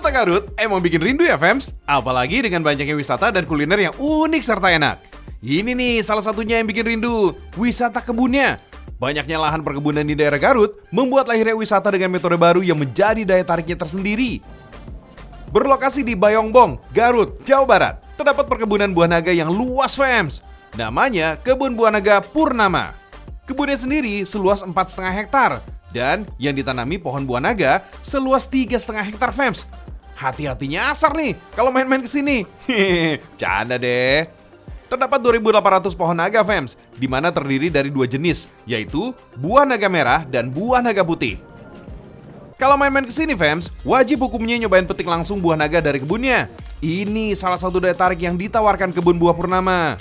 Wisata Garut emang bikin rindu ya, Fems? Apalagi dengan banyaknya wisata dan kuliner yang unik serta enak. Ini nih salah satunya yang bikin rindu, wisata kebunnya. Banyaknya lahan perkebunan di daerah Garut membuat lahirnya wisata dengan metode baru yang menjadi daya tariknya tersendiri. Berlokasi di Bayongbong, Garut, Jawa Barat, terdapat perkebunan buah naga yang luas, Fems. Namanya Kebun Buah Naga Purnama. Kebunnya sendiri seluas 4,5 hektar dan yang ditanami pohon buah naga seluas 3,5 hektar, Fems. Hati-hati nyasar nih kalau main-main ke sini. Canda deh. Terdapat 2.800 pohon naga, Fems, di mana terdiri dari dua jenis, yaitu buah naga merah dan buah naga putih. Kalau main-main ke sini, Fems, wajib hukumnya nyobain petik langsung buah naga dari kebunnya. Ini salah satu daya tarik yang ditawarkan Kebun Buah Purnama.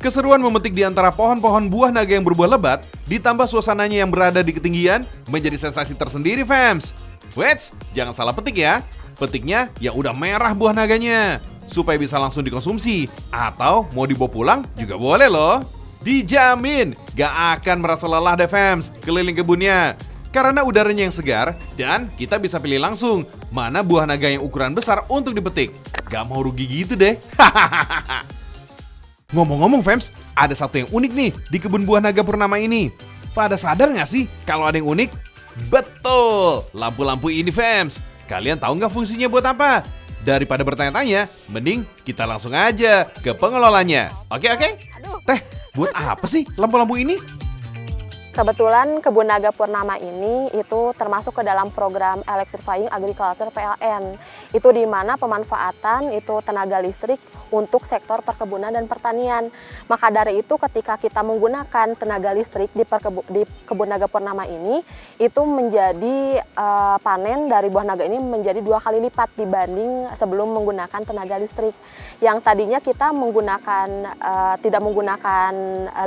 Keseruan memetik di antara pohon-pohon buah naga yang berbuah lebat, ditambah suasananya yang berada di ketinggian, menjadi sensasi tersendiri, Fems. Wets, jangan salah petik ya. Petiknya yang udah merah buah naganya, supaya bisa langsung dikonsumsi. Atau mau dibawa pulang juga boleh loh. Dijamin gak akan merasa lelah deh, Fems, keliling kebunnya. Karena udaranya yang segar dan kita bisa pilih langsung mana buah naga yang ukuran besar untuk dipetik. Gak mau rugi gitu deh. Ngomong-ngomong, Fems, ada satu yang unik nih di Kebun Buah Naga Purnama ini. Pada sadar nggak sih kalau ada yang unik? Betul, lampu-lampu ini, Fems. Kalian tahu nggak fungsinya buat apa? Daripada bertanya-tanya, mending kita langsung aja ke pengelolanya. Oke? Teh, buat apa sih lampu-lampu ini? Kebetulan Kebun Naga Purnama ini itu termasuk ke dalam program Electrifying Agriculture PLN. Itu di mana pemanfaatan itu tenaga listrik untuk sektor perkebunan dan pertanian. Maka dari itu ketika kita menggunakan tenaga listrik di Kebun Naga Purnama ini, itu menjadi panen dari buah naga ini menjadi 2 kali lipat dibanding sebelum menggunakan tenaga listrik. Yang tadinya kita tidak menggunakan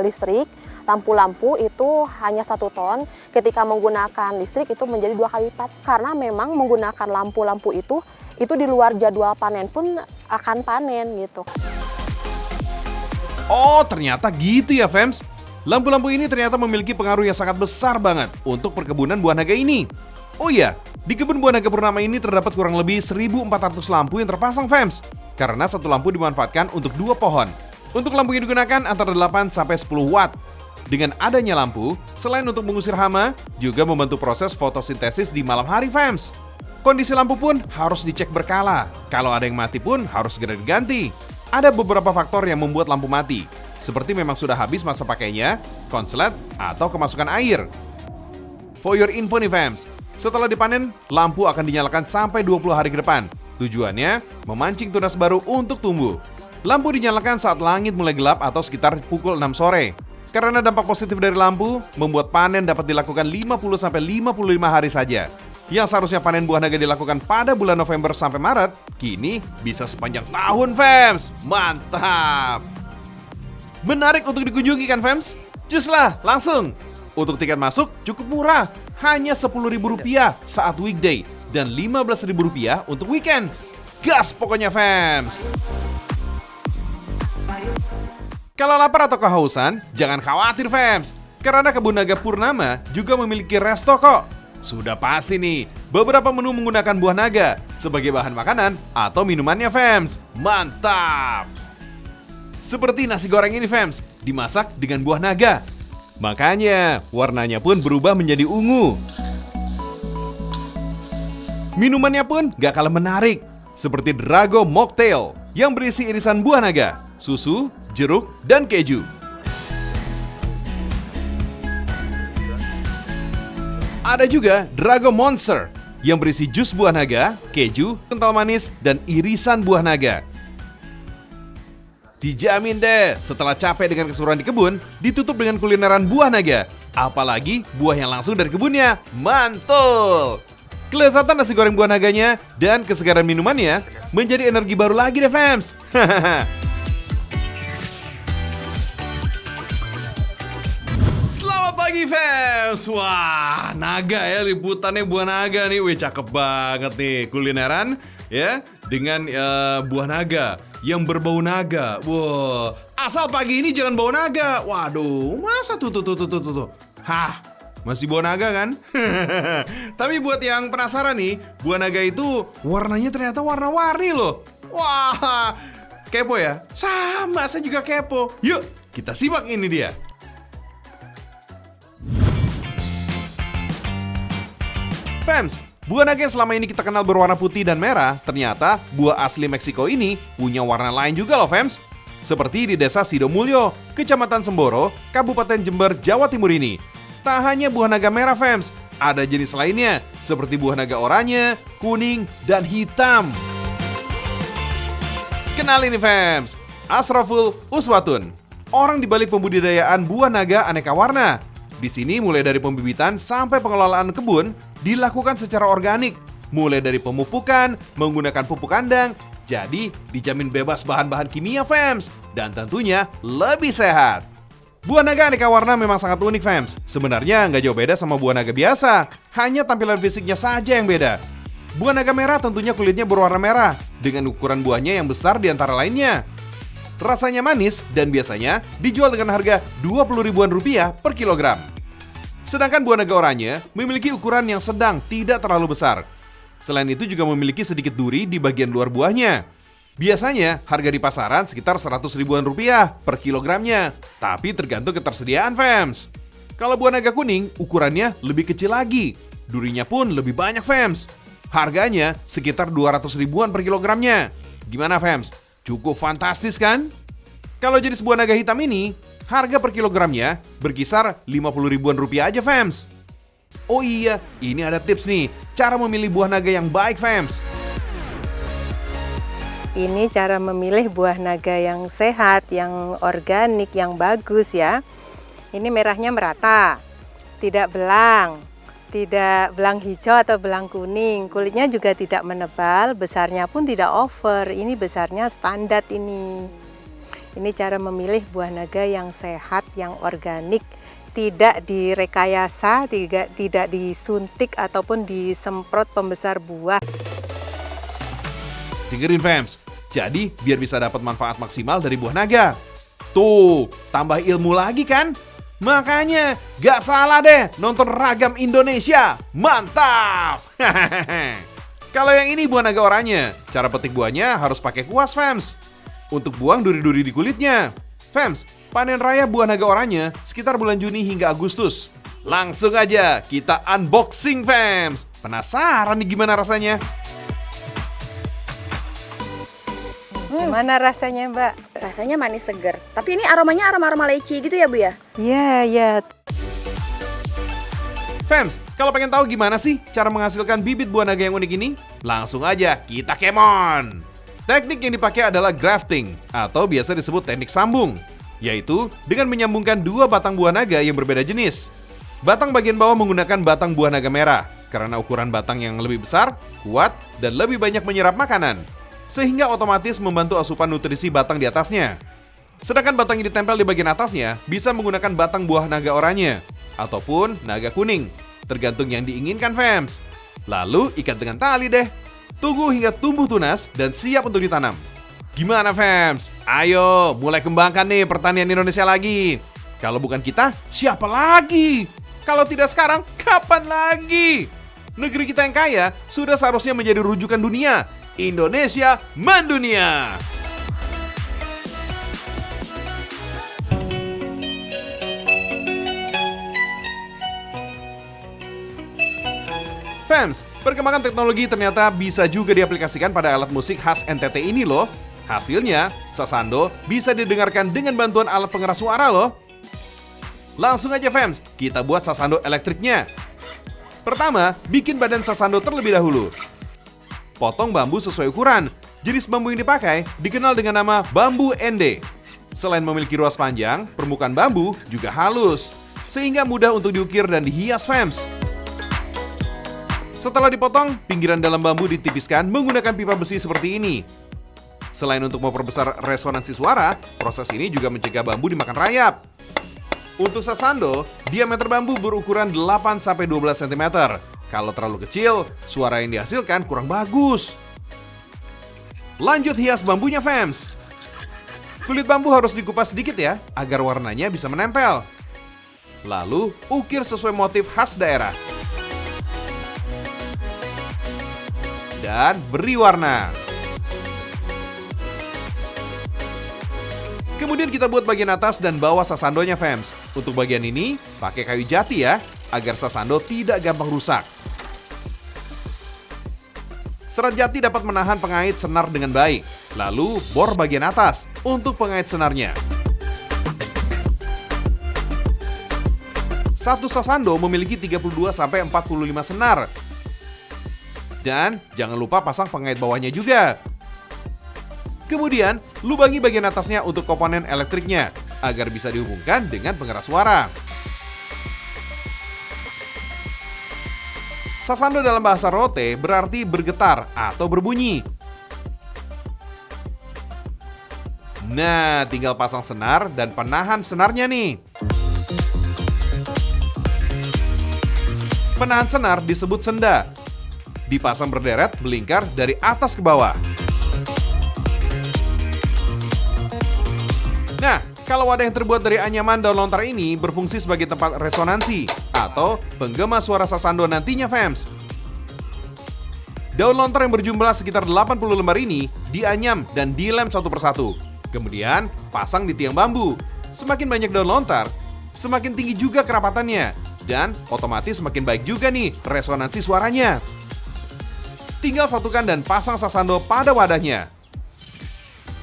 listrik, lampu-lampu itu hanya 1 ton, ketika menggunakan listrik itu menjadi 2 kali lipat. Karena memang menggunakan lampu-lampu itu di luar jadwal panen pun akan panen gitu. Oh, ternyata gitu ya, Fems. Lampu-lampu ini ternyata memiliki pengaruh yang sangat besar banget untuk perkebunan buah naga ini. Oh iya, di Kebun Buah Naga Purnama ini terdapat kurang lebih 1.400 lampu yang terpasang, Fems. Karena 1 lampu dimanfaatkan untuk 2 pohon. Untuk lampu yang digunakan antara 8 sampai 10 watt. Dengan adanya lampu, selain untuk mengusir hama, juga membantu proses fotosintesis di malam hari, Fems. Kondisi lampu pun harus dicek berkala. Kalau ada yang mati pun harus segera diganti. Ada beberapa faktor yang membuat lampu mati, seperti memang sudah habis masa pakainya, konslet, atau kemasukan air. For your info nih, Fems, setelah dipanen, lampu akan dinyalakan sampai 20 hari ke depan. Tujuannya, memancing tunas baru untuk tumbuh. Lampu dinyalakan saat langit mulai gelap atau sekitar pukul 6 sore. Karena dampak positif dari lampu, membuat panen dapat dilakukan 50-55 hari saja. Yang seharusnya panen buah naga dilakukan pada bulan November sampai Maret, kini bisa sepanjang tahun, Fems. Mantap! Menarik untuk dikunjungi kan, Fems? Cuslah, langsung! Untuk tiket masuk cukup murah, hanya Rp10.000 saat weekday dan Rp15.000 untuk weekend. Gas pokoknya, Fems! Kalau lapar atau kehausan, jangan khawatir, Fems. Karena Kebun Naga Purnama juga memiliki resto kok. Sudah pasti nih, beberapa menu menggunakan buah naga sebagai bahan makanan atau minumannya, Fems. Mantap! Seperti nasi goreng ini, Fems, dimasak dengan buah naga. Makanya, warnanya pun berubah menjadi ungu. Minumannya pun gak kalah menarik, seperti Drago Mocktail yang berisi irisan buah naga, susu, jeruk, dan keju. Ada juga Drago Monster yang berisi jus buah naga, keju, kental manis, dan irisan buah naga. Dijamin deh, setelah capek dengan keseruan di kebun, ditutup dengan kulineran buah naga. Apalagi buah yang langsung dari kebunnya, mantul! Kelezatan nasi goreng buah naganya dan kesegaran minumannya menjadi energi baru lagi deh, Fems. Selamat pagi, Fems. Wah, naga ya, liputannya buah naga nih. Wih, cakep banget nih kulineran ya dengan buah naga yang berbau naga. Wah, asal pagi ini jangan bau naga. Waduh, masa tuh. Hah, Masih buah naga kan? Tapi buat yang penasaran nih, buah naga itu warnanya ternyata warna-warni loh. Wah, kepo ya? Sama, saya juga kepo. Yuk, kita simak ini dia. Fams, buah naga yang selama ini kita kenal berwarna putih dan merah, ternyata buah asli Meksiko ini punya warna lain juga loh Fams. Seperti di desa Sidomulyo, Kecamatan Semboro, Kabupaten Jember, Jawa Timur ini. Tak hanya buah naga merah Fams, ada jenis lainnya seperti buah naga oranye, kuning, dan hitam. Kenal ini Fams, Asraful Uswatun, orang di balik pembudidayaan buah naga aneka warna. Di sini mulai dari pembibitan sampai pengelolaan kebun dilakukan secara organik. Mulai dari pemupukan, menggunakan pupuk kandang, jadi dijamin bebas bahan-bahan kimia Fams. Dan tentunya lebih sehat. Buah naga aneka warna memang sangat unik Fams. Sebenarnya nggak jauh beda sama buah naga biasa, hanya tampilan fisiknya saja yang beda. Buah naga merah tentunya kulitnya berwarna merah, dengan ukuran buahnya yang besar di antara lainnya. Rasanya manis dan biasanya dijual dengan harga Rp20.000 per kilogram. Sedangkan buah naga oranye memiliki ukuran yang sedang, tidak terlalu besar. Selain itu juga memiliki sedikit duri di bagian luar buahnya. Biasanya harga di pasaran sekitar Rp100.000-an per kilogramnya, tapi tergantung ketersediaan Fams. Kalau buah naga kuning ukurannya lebih kecil lagi, durinya pun lebih banyak Fams. Harganya sekitar Rp200.000-an per kilogramnya. Gimana Fams? Cukup fantastis kan? Kalau jenis buah naga hitam ini, harga per kilogramnya berkisar Rp50.000-an aja Fams. Oh iya, ini ada tips nih, cara memilih buah naga yang baik Fams. Ini cara memilih buah naga yang sehat, yang organik, yang bagus ya. Ini merahnya merata, tidak belang hijau atau belang kuning. Kulitnya juga tidak menebal, besarnya pun tidak over. Ini besarnya standar ini. Ini cara memilih buah naga yang sehat, yang organik. Tidak direkayasa, tidak disuntik ataupun disemprot pembesar buah. Dengerin Fams, jadi biar bisa dapat manfaat maksimal dari buah naga. Tuh, tambah ilmu lagi kan? Makanya gak salah deh nonton Ragam Indonesia. Mantap! Kalau yang ini buah naga oranye, cara petik buahnya harus pakai kuas Fams untuk buang duri-duri di kulitnya. Fams, panen raya buah naga oranye sekitar bulan Juni hingga Agustus. Langsung aja kita unboxing Fams. Penasaran nih gimana rasanya? Gimana rasanya Mbak? Rasanya manis seger. Tapi ini aromanya aroma-aroma leci gitu ya Bu ya? Iya. Fams, kalau pengen tahu gimana sih cara menghasilkan bibit buah naga yang unik ini? Langsung aja kita kemon! Teknik yang dipakai adalah grafting, atau biasa disebut teknik sambung, yaitu dengan menyambungkan dua batang buah naga yang berbeda jenis. Batang bagian bawah menggunakan batang buah naga merah, karena ukuran batang yang lebih besar, kuat, dan lebih banyak menyerap makanan, sehingga otomatis membantu asupan nutrisi batang di atasnya. Sedangkan batang yang ditempel di bagian atasnya bisa menggunakan batang buah naga oranye, ataupun naga kuning, tergantung yang diinginkan Fams. Lalu ikat dengan tali deh. Tunggu hingga tumbuh tunas dan siap untuk ditanam. Gimana Fams? Ayo mulai kembangkan nih pertanian Indonesia lagi. Kalau bukan kita, siapa lagi? Kalau tidak sekarang, kapan lagi? Negeri kita yang kaya sudah seharusnya menjadi rujukan dunia. Indonesia mendunia. Fams, perkembangan teknologi ternyata bisa juga diaplikasikan pada alat musik khas NTT ini loh. Hasilnya, sasando bisa didengarkan dengan bantuan alat pengeras suara loh. Langsung aja Fams, kita buat sasando elektriknya. Pertama, bikin badan sasando terlebih dahulu. Potong bambu sesuai ukuran. Jenis bambu yang dipakai dikenal dengan nama bambu ende. Selain memiliki ruas panjang, permukaan bambu juga halus, sehingga mudah untuk diukir dan dihias Fams. Setelah dipotong, pinggiran dalam bambu ditipiskan menggunakan pipa besi seperti ini. Selain untuk memperbesar resonansi suara, proses ini juga mencegah bambu dimakan rayap. Untuk sasando, diameter bambu berukuran 8-12 cm. Kalau terlalu kecil, suara yang dihasilkan kurang bagus. Lanjut hias bambunya Fams. Kulit bambu harus dikupas sedikit ya, agar warnanya bisa menempel. Lalu, ukir sesuai motif khas daerah. Dan beri warna. Kemudian kita buat bagian atas dan bawah sasandonya, fams. Untuk bagian ini, pakai kayu jati ya, agar sasando tidak gampang rusak. Serat jati dapat menahan pengait senar dengan baik. Lalu, bor bagian atas untuk pengait senarnya. Satu sasando memiliki 32-45 senar. Dan jangan lupa pasang pengait bawahnya juga. Kemudian, lubangi bagian atasnya untuk komponen elektriknya, agar bisa dihubungkan dengan pengeras suara. Sasando dalam bahasa Rote berarti bergetar atau berbunyi. Nah, tinggal pasang senar dan penahan senarnya nih. Penahan senar disebut senda. Dipasang berderet melingkar dari atas ke bawah. Nah, kalau wadah yang terbuat dari anyaman daun lontar ini berfungsi sebagai tempat resonansi atau penggema suara sasando nantinya, fams. Daun lontar yang berjumlah sekitar 80 lembar ini dianyam dan dilem satu persatu. Kemudian pasang di tiang bambu. Semakin banyak daun lontar, semakin tinggi juga kerapatannya. Dan otomatis semakin baik juga nih resonansi suaranya. Tinggal satukan dan pasang sasando pada wadahnya.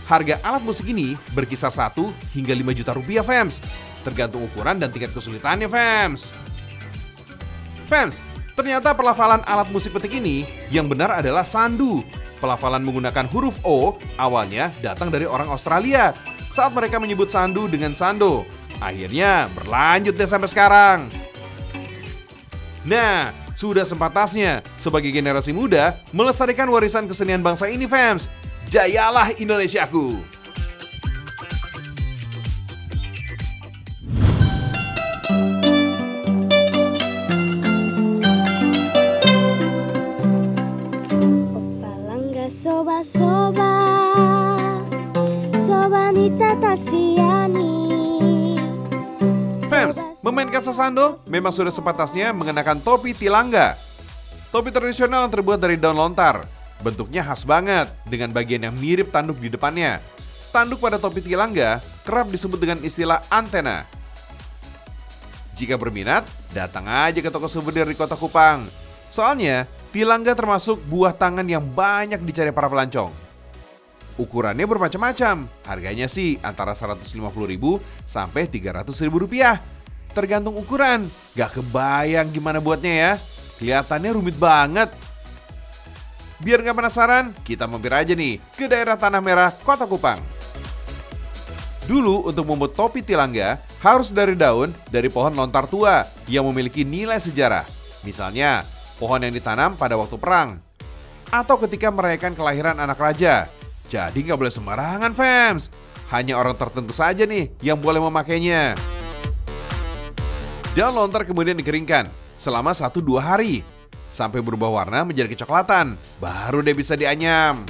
Harga alat musik ini berkisar 1 hingga 5 juta rupiah, fams. Tergantung ukuran dan tingkat kesulitannya, fams. Fams, ternyata pelafalan alat musik petik ini yang benar adalah sandu. Pelafalan menggunakan huruf O awalnya datang dari orang Australia saat mereka menyebut sandu dengan sando. Akhirnya berlanjut deh sampai sekarang. Nah, sudah sepantasnya sebagai generasi muda melestarikan warisan kesenian bangsa ini, fams. Jayalah Indonesiaku. Ofalanga soba-soba, soba ni tatasiani. Fams, memainkan sasando memang sudah sepantasnya mengenakan topi tilangga. Topi tradisional yang terbuat dari daun lontar. Bentuknya khas banget dengan bagian yang mirip tanduk di depannya. Tanduk pada topi tilangga kerap disebut dengan istilah antena. Jika berminat, datang aja ke toko souvenir di Kota Kupang. Soalnya, tilangga termasuk buah tangan yang banyak dicari para pelancong. Ukurannya bermacam-macam. Harganya sih antara 150.000 sampai 300.000 rupiah. Tergantung ukuran. Gak kebayang gimana buatnya ya. Kelihatannya rumit banget. Biar nggak penasaran, kita mampir aja nih ke daerah Tanah Merah, Kota Kupang. Dulu untuk membuat topi tilangga harus dari daun dari pohon lontar tua yang memiliki nilai sejarah. Misalnya, pohon yang ditanam pada waktu perang. Atau ketika merayakan kelahiran anak raja. Jadi nggak boleh sembarangan, fams. Hanya orang tertentu saja nih yang boleh memakainya. Daun lontar kemudian dikeringkan selama 1-2 hari. Sampai berubah warna menjadi kecoklatan, baru deh bisa dianyam.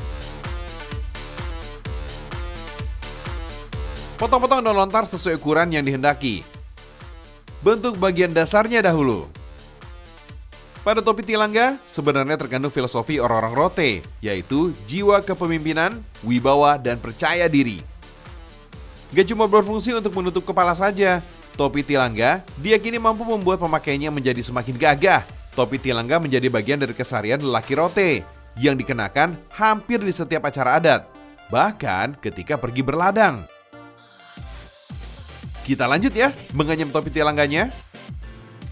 Potong-potong daun lontar sesuai ukuran yang dihendaki. Bentuk bagian dasarnya dahulu. Pada topi tilangga, sebenarnya terkandung filosofi orang-orang Rote, yaitu jiwa kepemimpinan, wibawa, dan percaya diri. Gak cuma berfungsi untuk menutup kepala saja, topi tilangga diyakini mampu membuat pemakainya menjadi semakin gagah. Topi tilangga menjadi bagian dari keseharian lelaki Rote yang dikenakan hampir di setiap acara adat, bahkan ketika pergi berladang. Kita lanjut ya menganyam topi tilangganya.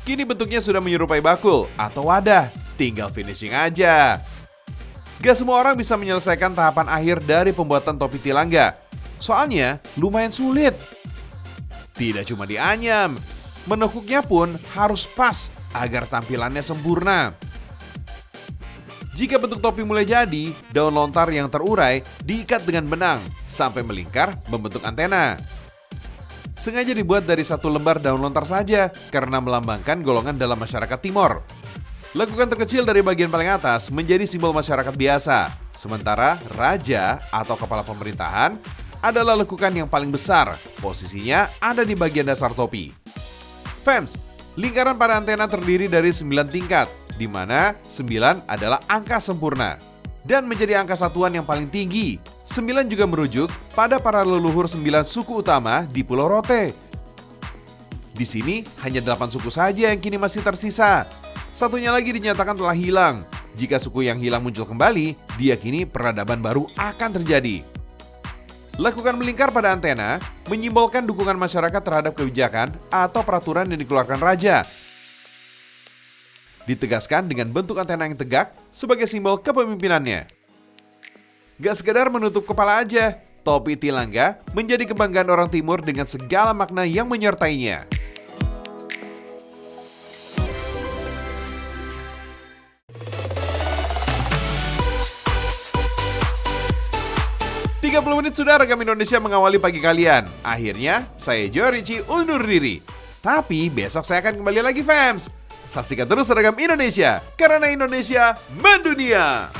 Kini bentuknya sudah menyerupai bakul atau wadah, tinggal finishing aja. Gak semua orang bisa menyelesaikan tahapan akhir dari pembuatan topi tilangga, soalnya lumayan sulit. Tidak cuma dianyam, menekuknya pun harus pas agar tampilannya sempurna. Jika bentuk topi mulai jadi, daun lontar yang terurai diikat dengan benang sampai melingkar membentuk antena. Sengaja dibuat dari 1 lembar daun lontar saja karena melambangkan golongan dalam masyarakat Timor. Lekukan terkecil dari bagian paling atas menjadi simbol masyarakat biasa, sementara raja atau kepala pemerintahan adalah lekukan yang paling besar, posisinya ada di bagian dasar topi. Fams, lingkaran pada antena terdiri dari 9 tingkat, di mana 9 adalah angka sempurna. Dan menjadi angka satuan yang paling tinggi. 9 juga merujuk pada para leluhur 9 suku utama di Pulau Rote. Di sini hanya 8 suku saja yang kini masih tersisa. Satunya lagi dinyatakan telah hilang. Jika suku yang hilang muncul kembali, diyakini peradaban baru akan terjadi. Lakukan melingkar pada antena menyimbolkan dukungan masyarakat terhadap kebijakan atau peraturan yang dikeluarkan raja. Ditegaskan dengan bentuk antena yang tegak sebagai simbol kepemimpinannya. Gak sekedar menutup kepala aja, topi tilangga menjadi kebanggaan orang timur dengan segala makna yang menyertainya. Menit sudah Ragam Indonesia mengawali pagi kalian. Akhirnya, saya Joe Ricci undur diri. Tapi besok saya akan kembali lagi, Fams. Saksikan terus Ragam Indonesia, karena Indonesia mendunia.